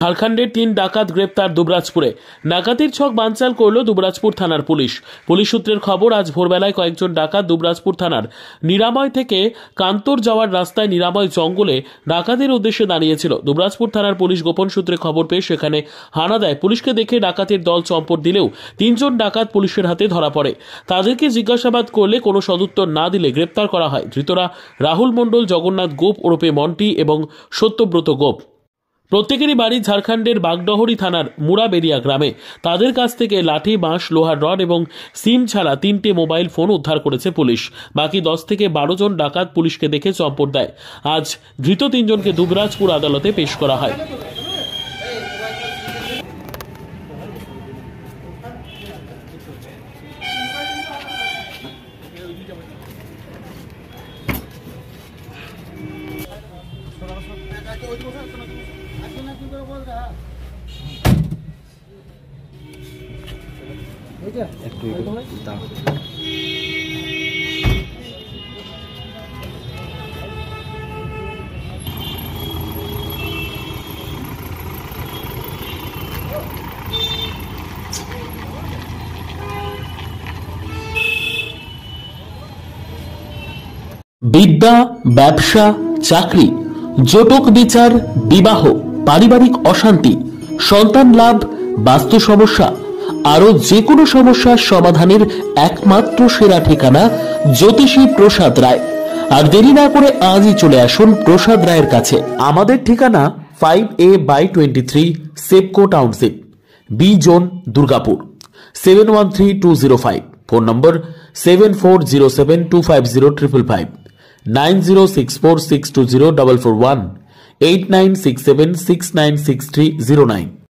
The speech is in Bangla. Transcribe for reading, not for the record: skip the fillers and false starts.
ঝাড়খণ্ডের 3 ডাকাত গ্রেপ্তার দুবরাজপুরে। ডাকাতির ছক বানচাল করল দুবরাজপুর থানার পুলিশ। পুলিশ সূত্রের খবর, আজ ভোরবেলায় কয়েকজন ডাকাত দুবরাজপুর থানার নিরাময় থেকে কান্তর যাওয়ার রাস্তায় নিরাময় জঙ্গলে ডাকাতির উদ্দেশ্যে দাঁড়িয়েছিল। দুবরাজপুর থানার পুলিশ গোপন সূত্রে খবর পেয়ে সেখানে হানা দেয়। পুলিশকে দেখে ডাকাতের দল চম্পট দিলেও 3 জন ডাকাত পুলিশের হাতে ধরা পড়ে। তাদেরকে জিজ্ঞাসাবাদ করলে কোনো সদুত্তর না দিলে গ্রেপ্তার করা হয়। ধৃতরা রাহুল মণ্ডল, জগন্নাথ গোপ ওরফে মন্টি এবং সত্যব্রত গোপ। প্রত্যেকেরই বাড়ি ঝাড়খণ্ডের বাগডহরি থানার মুড়াবেড়িয়া গ্রামে। তাদের কাছ থেকে লাঠি, বাঁশ, লোহার রড এবং সিম ছাড়া 3টে মোবাইল ফোন উদ্ধার করেছে পুলিশ। বাকি 10 থেকে 12 জন ডাকাত পুলিশকে দেখে চম্পট দেয়। আজ ধৃত 3 জনকে দুবরাজপুর আদালতে পেশ করা হয়। বিদ্যা, ব্যবসা, চাকরি, জটক বিচার, বিবাহ, পারিবারিক অশান্তি, সন্তান লাভ, বাস্তু সমস্যা, আরো যে কোনো সমস্যার সমাধানের একমাত্র সেরা ঠিকানা জ্যোতিষী প্রসাদ রায়। আর দেরি না করে আজই চলে আসুন প্রসাদ রায়ের কাছে। আমাদের ঠিকানা 5A/23 Sepco township, B zone, Durgapur, 713205। Phone নম্বর 7407250555, 9064620441, 8967696309।